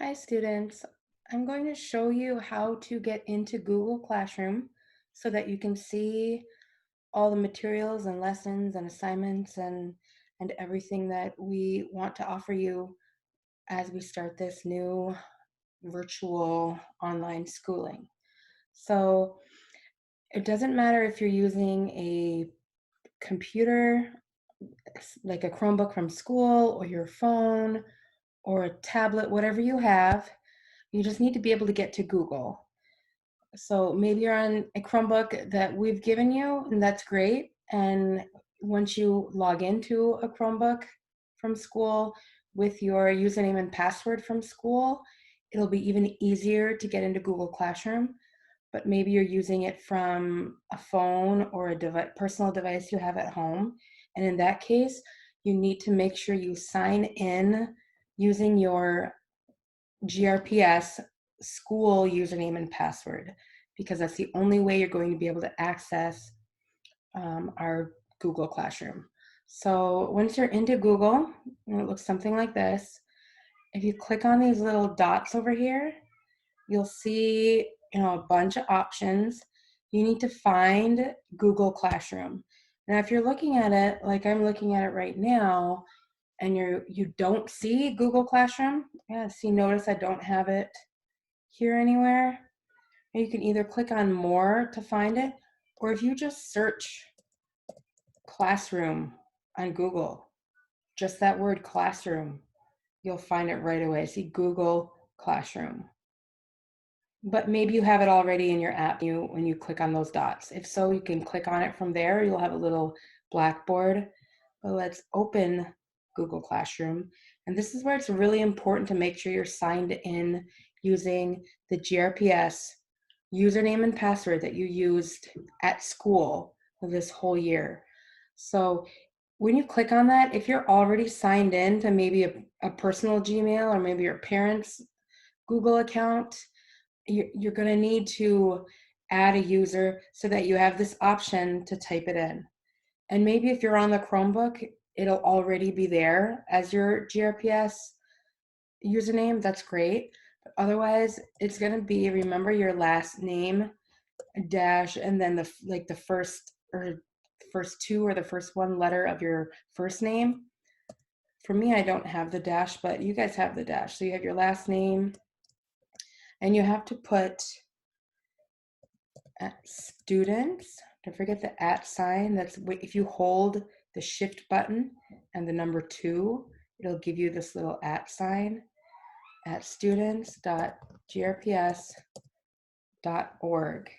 Hi students, I'm going to show you how to get into Google Classroom so that you can see all the materials and lessons and assignments and everything that we want to offer you as we start this new virtual online schooling. So it doesn't matter if you're using a computer like a Chromebook from school or your phone or a tablet, whatever you have. You just need to be able to get to Google. So maybe you're on a Chromebook that we've given you, and that's great. And once you log into a Chromebook from school with your username and password from school, it'll be even easier to get into Google Classroom. But maybe you're using it from a phone or a personal device you have at home. And in that case, you need to make sure you sign in using your GRPS school username and password, because that's the only way you're going to be able to access our Google Classroom. So once you're into Google, it looks something like this. If you click on these little dots over here, you'll see a bunch of options. You need to find Google Classroom. Now, if you're looking at it like I'm looking at it right now, and you don't see Google Classroom, notice I don't have it here anywhere. You can either click on more to find it, or if you just search classroom on Google, just that word classroom, you'll find it right away. See Google Classroom. But maybe you have it already in your app when you click on those dots. If so, you can click on it from there. You'll have a little blackboard. But let's open Google Classroom. And this is where it's really important to make sure you're signed in using the GRPS username and password that you used at school this whole year. So when you click on that, if you're already signed in to maybe a personal Gmail or maybe your parents' Google account, you're going to need to add a user so that you have this option to type it in. And maybe if you're on the Chromebook, it'll already be there as your GRPS username. That's great. But otherwise, it's going to be, remember your last name dash and then the first two or the first one letter of your first name. For me, I don't have the dash, but you guys have the dash. So you have your last name, and you have to put at students. Don't forget the at sign. That's if you hold the shift button and the number 2, it'll give you this little at sign at students.grps.org.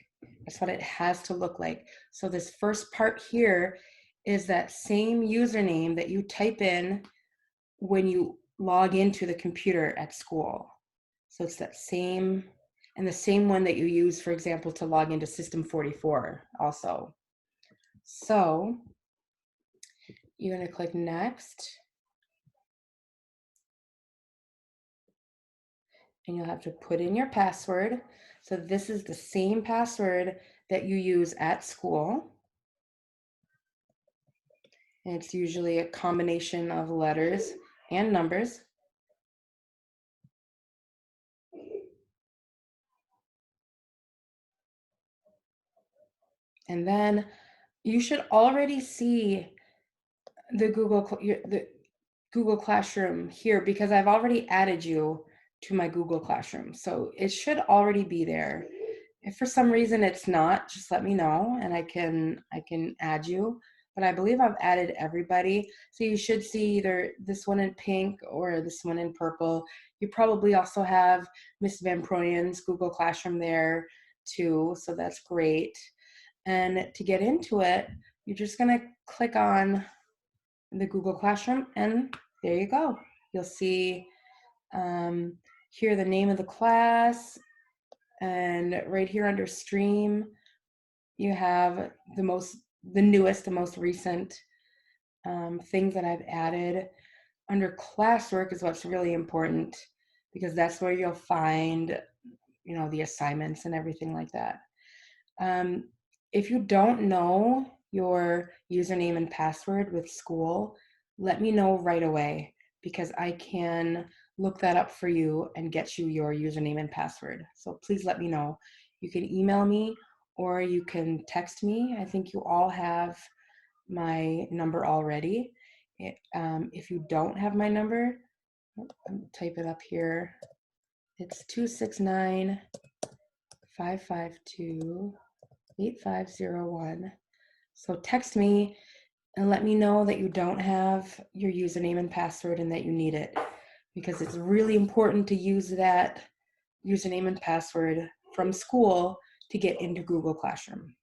That's what it has to look like. So this first part here is that same username that you type in when you log into the computer at school. So it's that same, and the same one that you use, for example, to log into System 44 also. So you're going to click Next. And you'll have to put in your password. So this is the same password that you use at school. And it's usually a combination of letters and numbers. And then you should already see the Google Classroom here, because I've already added you to my Google Classroom. So it should already be there. If for some reason it's not, just let me know and I can add you. But I believe I've added everybody. So you should see either this one in pink or this one in purple. You probably also have Miss Van Pronien's Google Classroom there too. So that's great. And to get into it, you're just gonna click on the Google Classroom and there you go. You'll see here the name of the class, and right here under stream, you have the newest, the most recent things that I've added. Under classwork is what's really important, because that's where you'll find, the assignments and everything like that. If you don't know your username and password with school, let me know right away, because I can look that up for you and get you your username and password. So please let me know. You can email me or you can text me. I think you all have my number already. If you don't have my number, type it up here. It's 269-552-8501. So text me and let me know that you don't have your username and password and that you need it, because it's really important to use that username and password from school to get into Google Classroom.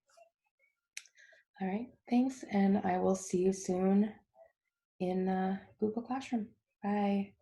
All right, thanks, and I will see you soon in Google Classroom. Bye.